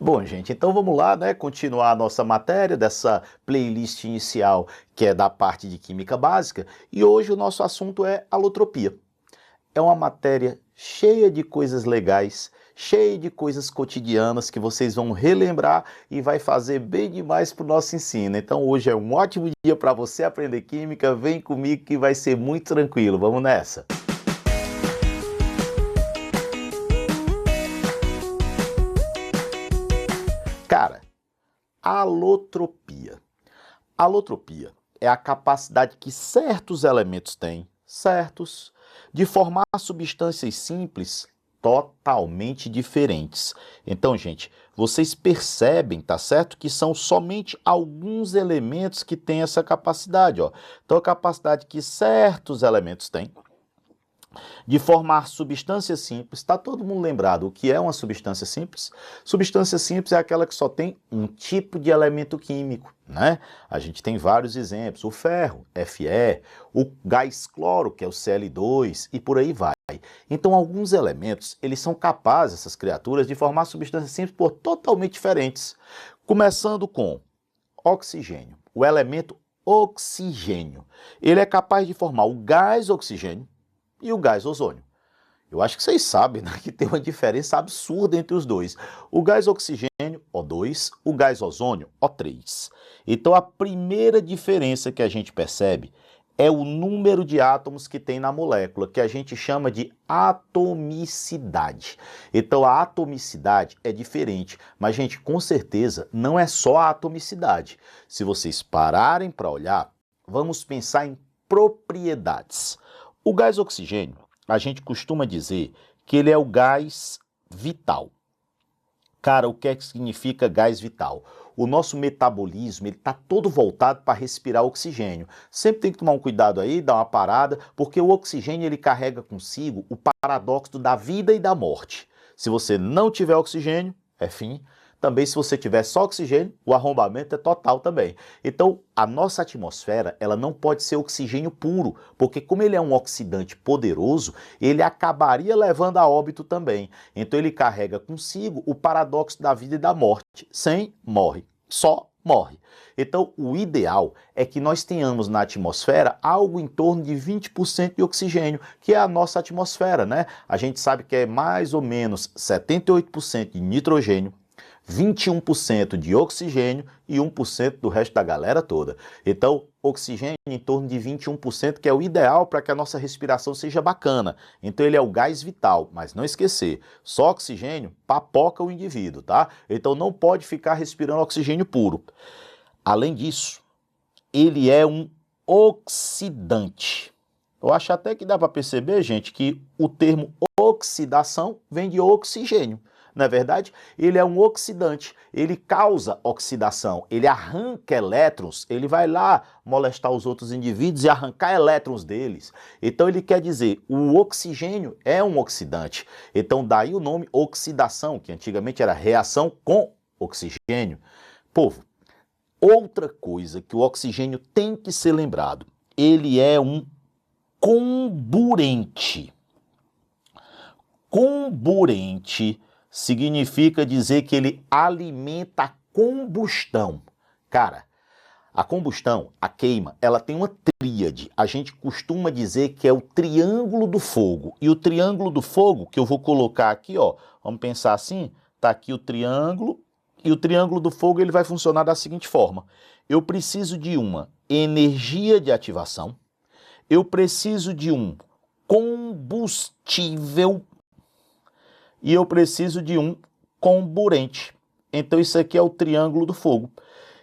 Bom, gente, então vamos lá, né? Continuar a nossa matéria dessa playlist inicial, que é da parte de Química Básica, e hoje o nosso assunto é alotropia. É uma matéria cheia de coisas legais, cheia de coisas cotidianas que vocês vão relembrar e vai fazer bem demais para o nosso ensino. Então hoje é um ótimo dia para você aprender Química, vem comigo que vai ser muito tranquilo, vamos nessa! Cara, alotropia. Alotropia é a capacidade que certos elementos têm, de formar substâncias simples totalmente diferentes. Então, gente, vocês percebem, tá certo, que são somente alguns elementos que têm essa capacidade, ó. Então, a capacidade que certos elementos têm de formar substâncias simples. Está todo mundo lembrado o que é uma substância simples? Substância simples é aquela que só tem um tipo de elemento químico, né? A gente tem vários exemplos, o ferro, Fe, o gás cloro, que é o Cl2, e por aí vai. Então, alguns elementos, eles são capazes, essas criaturas, de formar substâncias simples por totalmente diferentes. Começando com oxigênio, o elemento oxigênio. Ele é capaz de formar o gás oxigênio e o gás ozônio. Eu acho que vocês sabem, né, que tem uma diferença absurda entre os dois. O gás oxigênio, O2, o gás ozônio, O3. Então a primeira diferença que a gente percebe é o número de átomos que tem na molécula, que a gente chama de atomicidade. Então a atomicidade é diferente, mas gente, com certeza não é só a atomicidade. Se vocês pararem para olhar, vamos pensar em propriedades. O gás oxigênio, a gente costuma dizer que ele é o gás vital. Cara, o que é que significa gás vital? O nosso metabolismo está todo voltado para respirar oxigênio. Sempre tem que tomar um cuidado aí, dar uma parada, porque o oxigênio ele carrega consigo o paradoxo da vida e da morte. Se você não tiver oxigênio, é fim. Também, se você tiver só oxigênio, o arrombamento é total também. Então, a nossa atmosfera, ela não pode ser oxigênio puro, porque como ele é um oxidante poderoso, ele acabaria levando a óbito também. Então, ele carrega consigo o paradoxo da vida e da morte. Sem, morre. Só, morre. Então, o ideal é que nós tenhamos na atmosfera algo em torno de 20% de oxigênio, que é a nossa atmosfera, né? A gente sabe que é mais ou menos 78% de nitrogênio, 21% de oxigênio e 1% do resto da galera toda. Então, oxigênio em torno de 21%, que é o ideal para que a nossa respiração seja bacana. Então, ele é o gás vital, mas não esquecer, só oxigênio papoca o indivíduo, tá? Então, não pode ficar respirando oxigênio puro. Além disso, ele é um oxidante. Eu acho até que dá para perceber, gente, que o termo oxidação vem de oxigênio. Na verdade, ele é um oxidante, ele causa oxidação, ele arranca elétrons, ele vai lá molestar os outros indivíduos e arrancar elétrons deles. Então ele quer dizer, o oxigênio é um oxidante. Então daí o nome oxidação, que antigamente era reação com oxigênio. Povo, outra coisa que o oxigênio tem que ser lembrado, ele é um comburente. Comburente significa dizer que ele alimenta a combustão. Cara, a combustão, a queima, ela tem uma tríade. A gente costuma dizer que é o triângulo do fogo. E o triângulo do fogo, que eu vou colocar aqui, ó, vamos pensar assim, tá aqui o triângulo, e o triângulo do fogo ele vai funcionar da seguinte forma. Eu preciso de uma energia de ativação, eu preciso de um combustível e eu preciso de um comburente. Então isso aqui é o triângulo do fogo.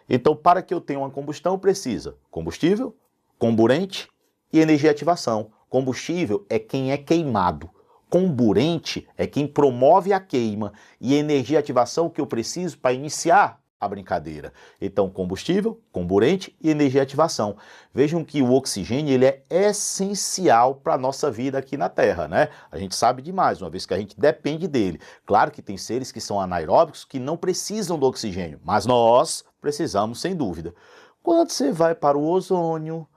Então para que eu tenha uma combustão precisa combustível, comburente e energia de ativação. Combustível é quem é queimado. Comburente é quem promove a queima. E energia de ativação que eu preciso para iniciar a brincadeira. Então, combustível, comburente e energia de ativação. Vejam que o oxigênio ele é essencial para a nossa vida aqui na Terra, né? A gente sabe demais, uma vez que a gente depende dele. Claro que tem seres que são anaeróbicos que não precisam do oxigênio, mas nós precisamos sem dúvida. Quando você vai para o ozônio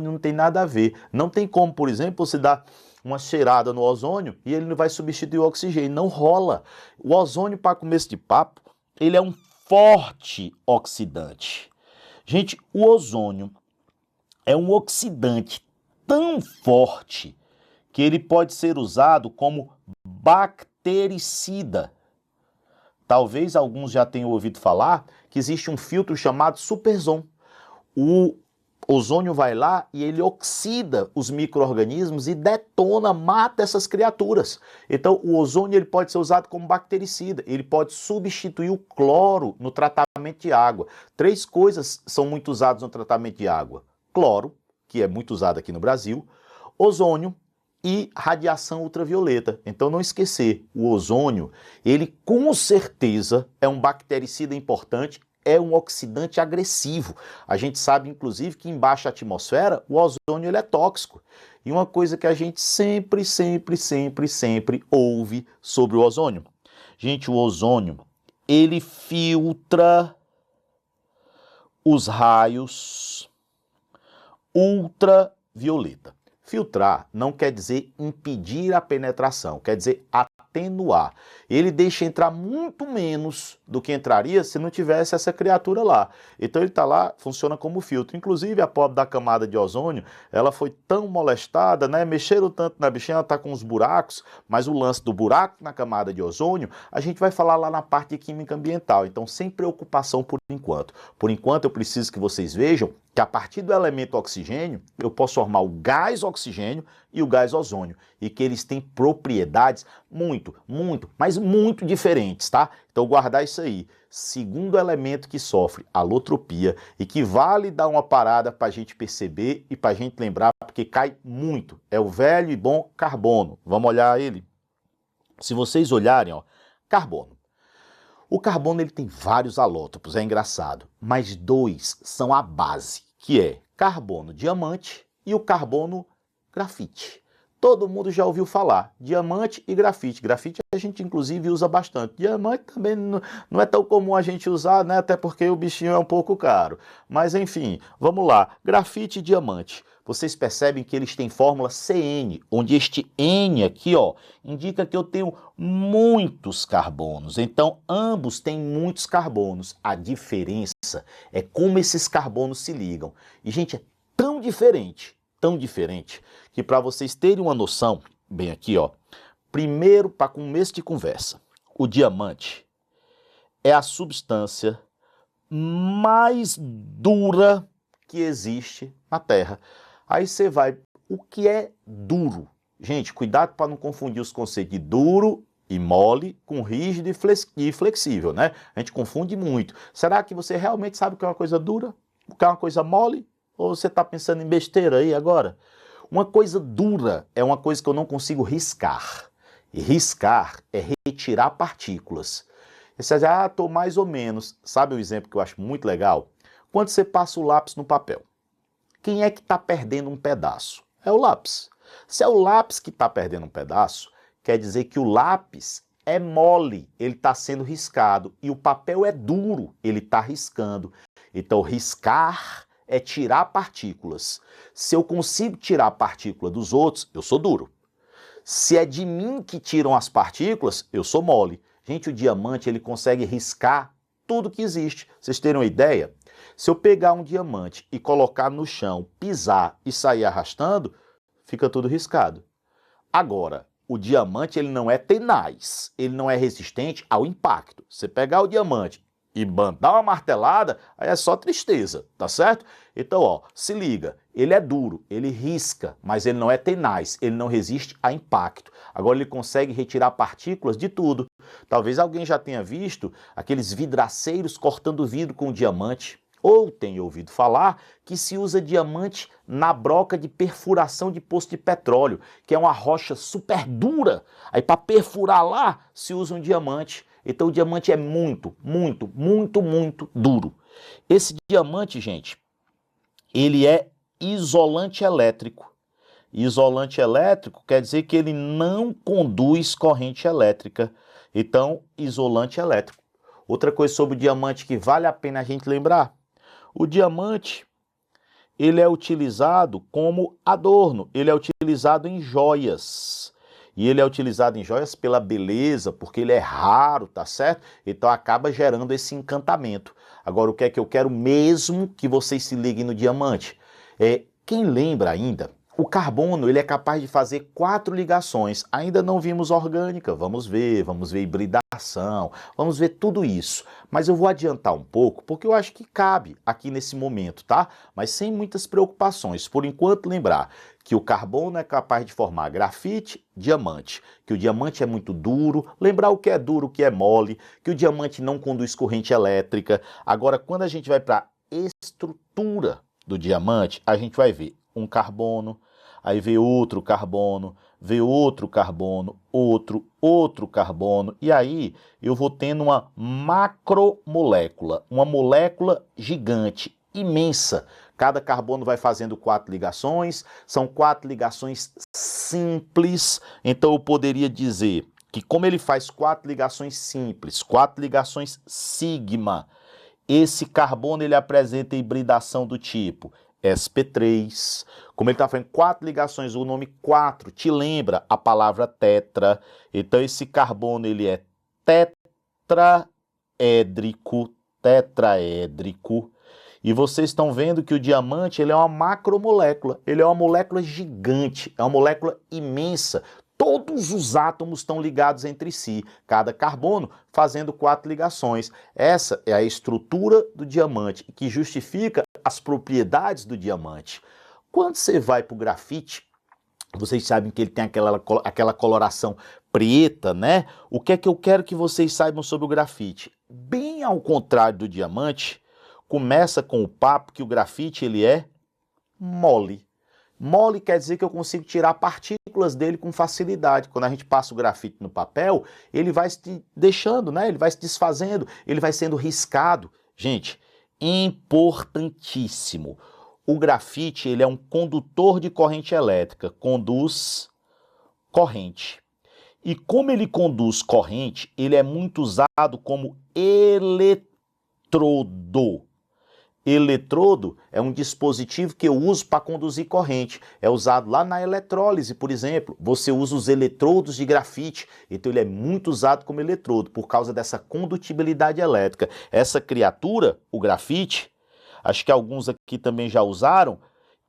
não tem nada a ver. Não tem como, por exemplo, você dar uma cheirada no ozônio e ele não vai substituir o oxigênio. Não rola. O ozônio, para começo de papo, ele é um forte oxidante. Gente, o ozônio é um oxidante tão forte que ele pode ser usado como bactericida. Talvez alguns já tenham ouvido falar que existe um filtro chamado Superzon. O ozônio vai lá e ele oxida os micro-organismos e detona, mata essas criaturas. Então, o ozônio ele pode ser usado como bactericida, ele pode substituir o cloro no tratamento de água. 3 coisas são muito usadas no tratamento de água: cloro, que é muito usado aqui no Brasil, ozônio e radiação ultravioleta. Então, não esquecer, o ozônio, ele com certeza é um bactericida importante, é um oxidante agressivo. A gente sabe, inclusive, que em baixa atmosfera o ozônio ele é tóxico. E uma coisa que a gente sempre ouve sobre o ozônio. Gente, o ozônio, ele filtra os raios ultravioleta. Filtrar não quer dizer impedir a penetração, quer dizer atenuar. Ele deixa entrar muito menos do que entraria se não tivesse essa criatura lá. Então ele está lá, funciona como filtro. Inclusive a pobre da camada de ozônio, ela foi tão molestada, né? Mexeram tanto na bichinha, ela está com os buracos, mas o lance do buraco na camada de ozônio, a gente vai falar lá na parte de química ambiental. Então sem preocupação por enquanto. Por enquanto eu preciso que vocês vejam que a partir do elemento oxigênio, eu posso formar o gás oxigênio e o gás ozônio, e que eles têm propriedades mas muito diferentes, tá? Então guardar isso aí. Segundo elemento que sofre alotropia e que vale dar uma parada para a gente perceber e para a gente lembrar, porque cai muito, é o velho e bom carbono. Vamos olhar ele? Se vocês olharem, ó, carbono. O carbono ele tem vários alótropos, é engraçado, mas 2 são a base, que é carbono diamante e o carbono grafite. Todo mundo já ouviu falar, diamante e grafite. Grafite a gente inclusive usa bastante. Diamante também não é tão comum a gente usar, né? Até porque o bichinho é um pouco caro. Mas enfim, vamos lá. Grafite e diamante. Vocês percebem que eles têm fórmula CN, onde este N aqui, ó, indica que eu tenho muitos carbonos. Então, ambos têm muitos carbonos. A diferença é como esses carbonos se ligam. E, gente, é tão diferente, que para vocês terem uma noção, bem aqui, ó, primeiro, para começo de conversa, o diamante é a substância mais dura que existe na Terra. Aí você vai, o que é duro? Gente, cuidado para não confundir os conceitos de duro e mole com rígido e flexível, né? A gente confunde muito. Será que você realmente sabe o que é uma coisa dura? O que é uma coisa mole? Ou você está pensando em besteira aí agora? Uma coisa dura é uma coisa que eu não consigo riscar. E riscar é retirar partículas. E você diz, tô mais ou menos. Sabe um exemplo que eu acho muito legal? Quando você passa o lápis no papel. Quem é que está perdendo um pedaço? É o lápis. Se é o lápis que está perdendo um pedaço, quer dizer que o lápis é mole, ele está sendo riscado. E o papel é duro, ele está riscando. Então, riscar é tirar partículas. Se eu consigo tirar a partícula dos outros, eu sou duro. Se é de mim que tiram as partículas, eu sou mole. Gente, o diamante ele consegue riscar tudo que existe. Vocês terem uma ideia? Se eu pegar um diamante e colocar no chão, pisar e sair arrastando, fica tudo riscado. Agora, o diamante ele não é tenaz, ele não é resistente ao impacto. Você pegar o diamante e dar uma martelada, aí é só tristeza, tá certo? Então, ó, se liga, ele é duro, ele risca, mas ele não é tenaz, ele não resiste a impacto. Agora ele consegue retirar partículas de tudo. Talvez alguém já tenha visto aqueles vidraceiros cortando vidro com diamante. Ou tenha ouvido falar que se usa diamante na broca de perfuração de poço de petróleo, que é uma rocha super dura. Aí para perfurar lá se usa um diamante. Então o diamante é muito duro. Esse diamante, gente, ele é isolante elétrico. Isolante elétrico quer dizer que ele não conduz corrente elétrica. Então, isolante elétrico. Outra coisa sobre o diamante que vale a pena a gente lembrar. O diamante, ele é utilizado como adorno, ele é utilizado em joias. E ele é utilizado em joias pela beleza, porque ele é raro, tá certo? Então acaba gerando esse encantamento. Agora, o que é que eu quero mesmo que vocês se liguem no diamante? Quem lembra ainda, o carbono ele é capaz de fazer 4 ligações. Ainda não vimos orgânica, vamos ver hibridação, vamos ver tudo isso. Mas eu vou adiantar um pouco, porque eu acho que cabe aqui nesse momento, tá? Mas sem muitas preocupações. Por enquanto, lembrar que o carbono é capaz de formar grafite, diamante, que o diamante é muito duro, lembrar o que é duro, o que é mole, que o diamante não conduz corrente elétrica. Agora, quando a gente vai para a estrutura do diamante, a gente vai ver um carbono, aí vê outro carbono, vê outro carbono, outro carbono, e aí eu vou tendo uma macromolécula, uma molécula gigante, imensa. Cada carbono vai fazendo 4 ligações, são 4 ligações simples, então eu poderia dizer que como ele faz 4 ligações simples, 4 ligações sigma, esse carbono ele apresenta hibridação do tipo sp3. Como ele está fazendo 4 ligações, o nome 4 te lembra a palavra tetra. Então esse carbono ele é tetraédrico. E vocês estão vendo que o diamante ele é uma macromolécula, ele é uma molécula gigante, é uma molécula imensa. Todos os átomos estão ligados entre si, cada carbono fazendo 4 ligações. Essa é a estrutura do diamante, que justifica as propriedades do diamante. Quando você vai para o grafite, vocês sabem que ele tem aquela coloração preta, né? O que é que eu quero que vocês saibam sobre o grafite? Bem ao contrário do diamante, começa com o papo que o grafite ele é mole. Mole quer dizer que eu consigo tirar partículas dele com facilidade. Quando a gente passa o grafite no papel, ele vai se deixando, né? Ele vai se desfazendo, ele vai sendo riscado. Gente, importantíssimo. O grafite ele é um condutor de corrente elétrica, conduz corrente. E como ele conduz corrente, ele é muito usado como eletrodo. Eletrodo é um dispositivo que eu uso para conduzir corrente. É usado lá na eletrólise, por exemplo. Você usa os eletrodos de grafite. Então ele é muito usado como eletrodo por causa dessa condutibilidade elétrica. Essa criatura, o grafite, acho que alguns aqui também já usaram,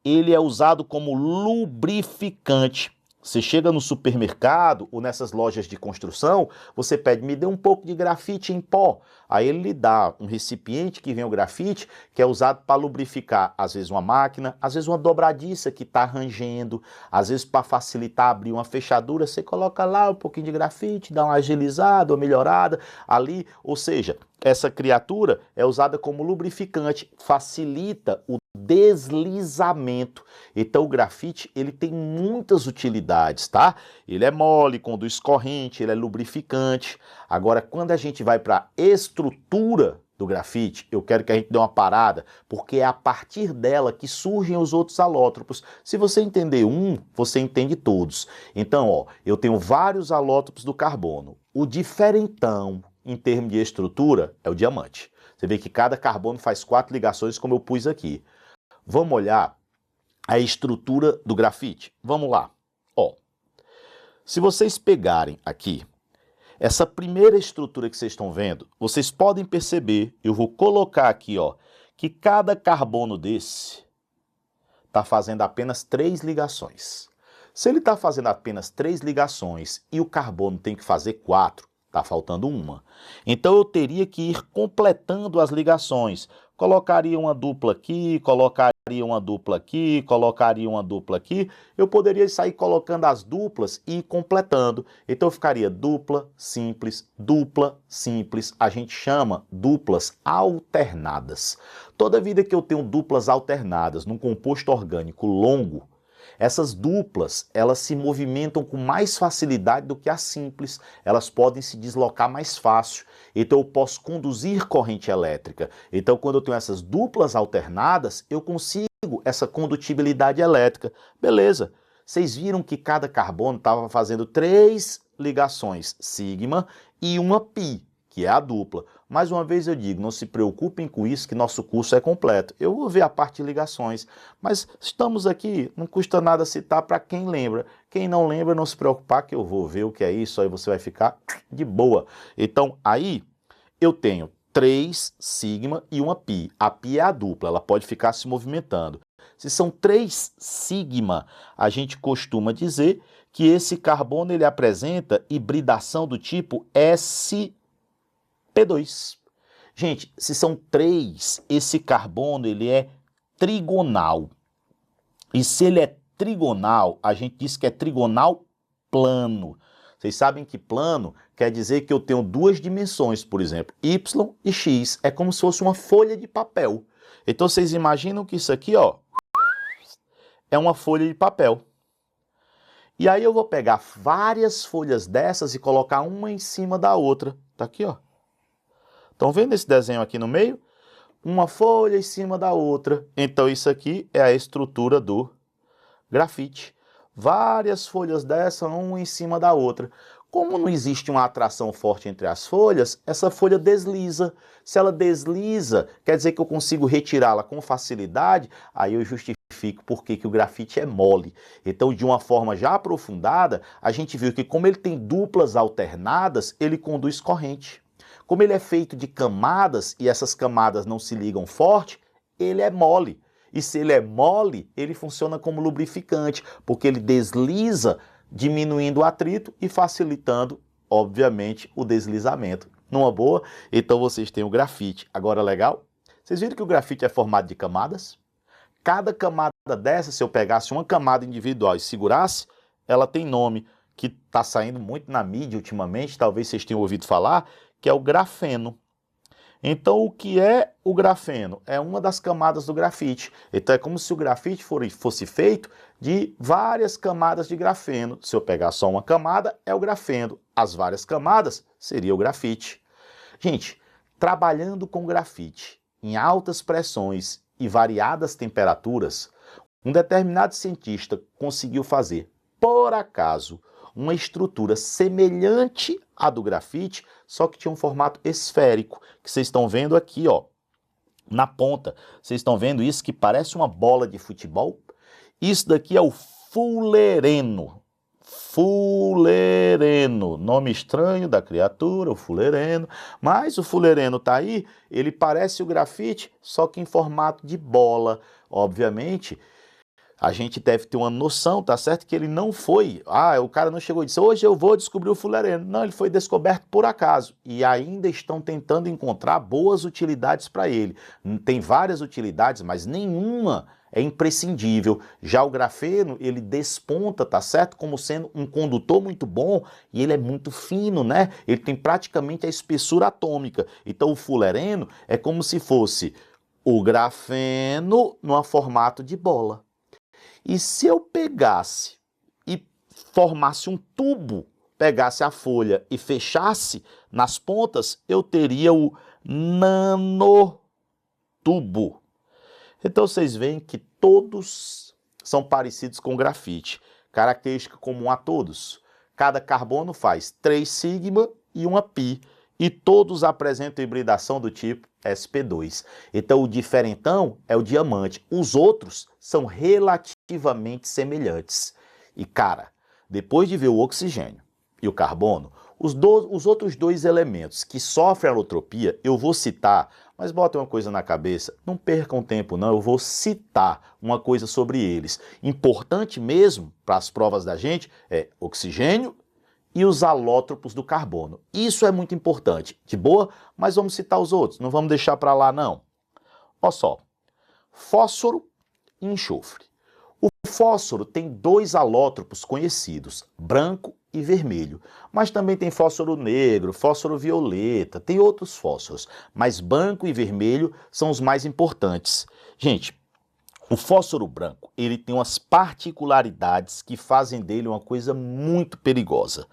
ele é usado como lubrificante. Você chega no supermercado ou nessas lojas de construção, você pede, me dê um pouco de grafite em pó. Aí ele lhe dá um recipiente que vem o grafite, que é usado para lubrificar, às vezes uma máquina, às vezes uma dobradiça que está rangendo, às vezes para facilitar abrir uma fechadura, você coloca lá um pouquinho de grafite, dá uma agilizada, uma melhorada ali. Ou seja, essa criatura é usada como lubrificante, facilita o deslizamento. Então o grafite ele tem muitas utilidades, tá? Ele é mole, conduz corrente, ele é lubrificante. Agora, quando a gente vai para a estrutura do grafite, eu quero que a gente dê uma parada, porque é a partir dela que surgem os outros alótropos. Se você entender um, você entende todos. Então, ó, eu tenho vários alótropos do carbono. O diferentão em termos de estrutura é o diamante. Você vê que cada carbono faz 4 ligações, como eu pus aqui. Vamos olhar a estrutura do grafite? Vamos lá. Ó, se vocês pegarem aqui, essa primeira estrutura que vocês estão vendo, vocês podem perceber, eu vou colocar aqui, ó, que cada carbono desse está fazendo apenas 3 ligações. Se ele está fazendo apenas 3 ligações e o carbono tem que fazer 4, está faltando uma. Então eu teria que ir completando as ligações. Colocaria uma dupla aqui, colocaria uma dupla aqui, colocaria uma dupla aqui. Eu poderia sair colocando as duplas e ir completando. Então ficaria dupla, simples, dupla, simples. A gente chama duplas alternadas. Toda vida que eu tenho duplas alternadas num composto orgânico longo, essas duplas, elas se movimentam com mais facilidade do que as simples. Elas podem se deslocar mais fácil. Então eu posso conduzir corrente elétrica. Então quando eu tenho essas duplas alternadas, eu consigo essa condutibilidade elétrica. Beleza. Vocês viram que cada carbono estava fazendo 3 ligações sigma e uma pi, que é a dupla. Mais uma vez eu digo, não se preocupem com isso, que nosso curso é completo. Eu vou ver a parte de ligações, mas estamos aqui, não custa nada citar para quem lembra. Quem não lembra, não se preocupar que eu vou ver o que é isso, aí você vai ficar de boa. Então, aí eu tenho 3 sigma e uma pi. A pi é a dupla, ela pode ficar se movimentando. Se são 3 sigma, a gente costuma dizer que esse carbono ele apresenta hibridação do tipo sp2. Gente, se são 3, esse carbono ele é trigonal. E se ele é trigonal, a gente diz que é trigonal plano. Vocês sabem que plano quer dizer que eu tenho 2 dimensões, por exemplo, y e x. É como se fosse uma folha de papel. Então vocês imaginam que isso aqui, ó, é uma folha de papel. E aí eu vou pegar várias folhas dessas e colocar uma em cima da outra. Tá aqui, ó. Estão vendo esse desenho aqui no meio? Uma folha em cima da outra. Então isso aqui é a estrutura do grafite. Várias folhas dessa, uma em cima da outra. Como não existe uma atração forte entre as folhas, essa folha desliza. Se ela desliza, quer dizer que eu consigo retirá-la com facilidade, aí eu justifico por que o grafite é mole. Então, de uma forma já aprofundada, a gente viu que como ele tem duplas alternadas, ele conduz corrente. Como ele é feito de camadas e essas camadas não se ligam forte, ele é mole. E se ele é mole, ele funciona como lubrificante, porque ele desliza, diminuindo o atrito e facilitando, obviamente, o deslizamento. Numa boa, então vocês têm o grafite. Agora, legal? Vocês viram que o grafite é formado de camadas? Cada camada dessa, se eu pegasse uma camada individual e segurasse, ela tem nome, que está saindo muito na mídia ultimamente, talvez vocês tenham ouvido falar, que é o grafeno. Então, o que é o grafeno? É uma das camadas do grafite. Então, é como se o grafite fosse feito de várias camadas de grafeno. Se eu pegar só uma camada, é o grafeno. As várias camadas seria o grafite. Gente, trabalhando com grafite em altas pressões e variadas temperaturas, um determinado cientista conseguiu fazer, por acaso, uma estrutura semelhante à do grafite, só que tinha um formato esférico, que vocês estão vendo aqui, ó, na ponta. Vocês estão vendo isso que parece uma bola de futebol? Isso daqui é o fulereno. Fulereno, nome estranho da criatura, o fulereno, mas o fulereno tá aí, ele parece o grafite, só que em formato de bola. Obviamente, a gente deve ter uma noção, tá certo? Que ele não foi, o cara não chegou e disse, hoje eu vou descobrir o fulereno. Não, ele foi descoberto por acaso e ainda estão tentando encontrar boas utilidades para ele. Tem várias utilidades, mas nenhuma é imprescindível. Já o grafeno, ele desponta, tá certo? Como sendo um condutor muito bom e ele é muito fino, né? Ele tem praticamente a espessura atômica. Então o fulereno é como se fosse o grafeno no formato de bola. E se eu pegasse e formasse um tubo, pegasse a folha e fechasse nas pontas, eu teria o nanotubo. Então vocês veem que todos são parecidos com grafite, característica comum a todos. Cada carbono faz 3 sigma e uma pi, e todos apresentam hibridação do tipo sp2. Então o diferentão é o diamante, os outros são relativamente semelhantes. E cara, depois de ver o oxigênio e o carbono, os outros 2 elementos que sofrem alotropia, eu vou citar, mas botem uma coisa na cabeça, não percam tempo não, eu vou citar uma coisa sobre eles. Importante mesmo para as provas da gente é oxigênio e os alótropos do carbono. Isso é muito importante. De boa? Mas vamos citar os outros, não vamos deixar para lá não. Olha só, fósforo e enxofre. O fósforo tem 2 alótropos conhecidos, branco e vermelho, mas também tem fósforo negro, fósforo violeta, tem outros fósforos, mas branco e vermelho são os mais importantes. Gente, o fósforo branco, ele tem umas particularidades que fazem dele uma coisa muito perigosa.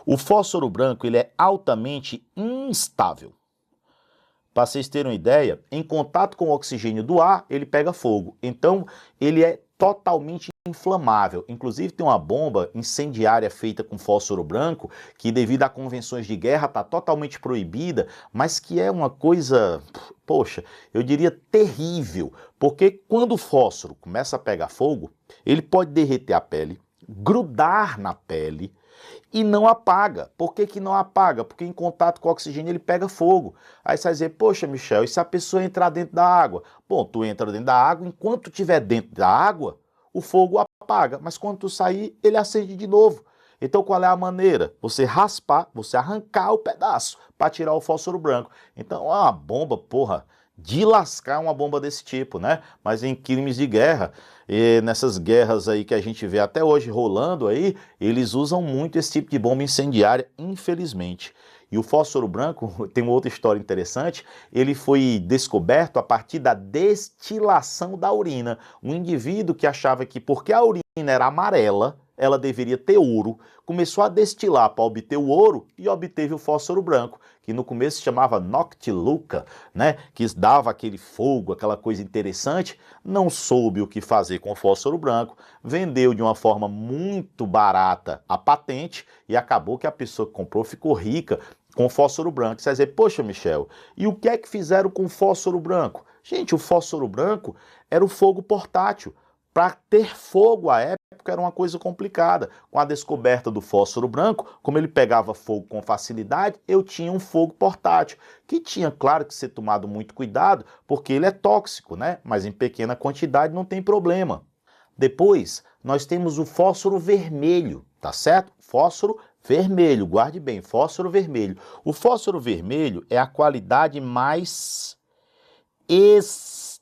O fósforo branco, ele é altamente instável. Para vocês terem uma ideia, em contato com o oxigênio do ar, ele pega fogo. Então, ele é totalmente inflamável. Inclusive tem uma bomba incendiária feita com fósforo branco que devido a convenções de guerra está totalmente proibida, mas que é uma coisa, poxa, eu diria terrível, porque quando o fósforo começa a pegar fogo, ele pode derreter a pele, grudar na pele e não apaga. Por que que não apaga? Porque em contato com o oxigênio ele pega fogo. Aí você vai dizer, poxa, Michel, e se a pessoa entrar dentro da água? Bom, tu entra dentro da água, enquanto estiver dentro da água, o fogo apaga, mas quando tu sair, ele acende de novo. Então qual é a maneira? Você raspar, você arrancar o pedaço para tirar o fósforo branco. Então é uma bomba, porra, de lascar uma bomba desse tipo, né? Mas em crimes de guerra, e nessas guerras aí que a gente vê até hoje rolando aí, eles usam muito esse tipo de bomba incendiária, infelizmente. E o fósforo branco, tem uma outra história interessante, ele foi descoberto a partir da destilação da urina. Um indivíduo que achava que porque a urina era amarela, ela deveria ter ouro, começou a destilar para obter o ouro e obteve o fósforo branco, que no começo se chamava Noctiluca, né, que dava aquele fogo, aquela coisa interessante, não soube o que fazer com o fósforo branco, vendeu de uma forma muito barata a patente e acabou que a pessoa que comprou ficou rica com fósforo branco. Você vai dizer, poxa, Michel, e o que é que fizeram com o fósforo branco? Gente, o fósforo branco era o fogo portátil. Para ter fogo à época era uma coisa complicada. Com a descoberta do fósforo branco, como ele pegava fogo com facilidade, eu tinha um fogo portátil, que tinha, claro, que ser tomado muito cuidado, porque ele é tóxico, né? Mas em pequena quantidade não tem problema. Depois, nós temos o fósforo vermelho, tá certo? Fósforo vermelho, guarde bem, fósforo vermelho. O fósforo vermelho é a qualidade mais estável.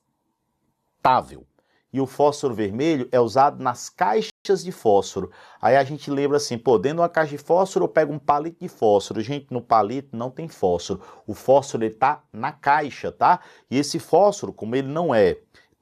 E o fósforo vermelho é usado nas caixas de fósforo. Aí a gente lembra assim, pô, dentro de uma caixa de fósforo eu pego um palito de fósforo. Gente, no palito não tem fósforo. O fósforo ele tá na caixa, tá? E esse fósforo, como ele não é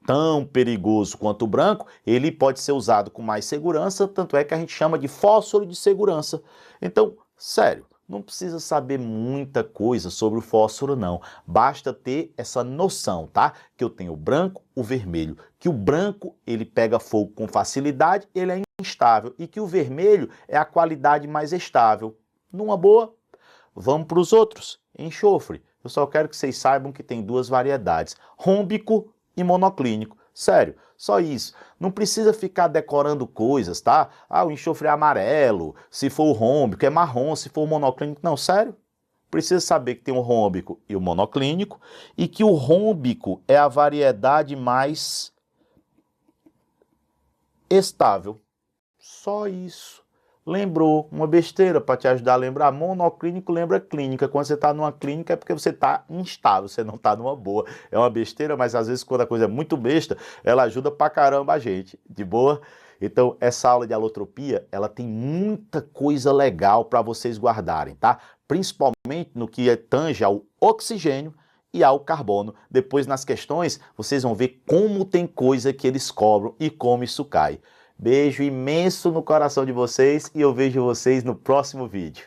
tão perigoso quanto o branco, ele pode ser usado com mais segurança, tanto é que a gente chama de fósforo de segurança. Então, sério, não precisa saber muita coisa sobre o fósforo, não. Basta ter essa noção, tá? Que eu tenho o branco, o vermelho. Que o branco, ele pega fogo com facilidade, ele é instável. E que o vermelho é a qualidade mais estável. Numa boa, vamos para os outros. Enxofre. Eu só quero que vocês saibam que tem duas variedades. Rômbico e monoclínico. Sério, só isso. Não precisa ficar decorando coisas, tá? Ah, o enxofre é amarelo, se for o rômbico é marrom, se for o monoclínico. Não, sério. Precisa saber que tem o rômbico e o monoclínico e que o rômbico é a variedade mais estável. Só isso. Lembrou, uma besteira para te ajudar a lembrar, monoclínico lembra clínica, quando você está numa clínica é porque você está instável, você não está numa boa, é uma besteira, mas às vezes quando a coisa é muito besta, ela ajuda pra caramba a gente, de boa? Então essa aula de alotropia, ela tem muita coisa legal para vocês guardarem, tá? Principalmente no que tange ao oxigênio e ao carbono. Depois nas questões, vocês vão ver como tem coisa que eles cobram e como isso cai. Beijo imenso no coração de vocês e eu vejo vocês no próximo vídeo.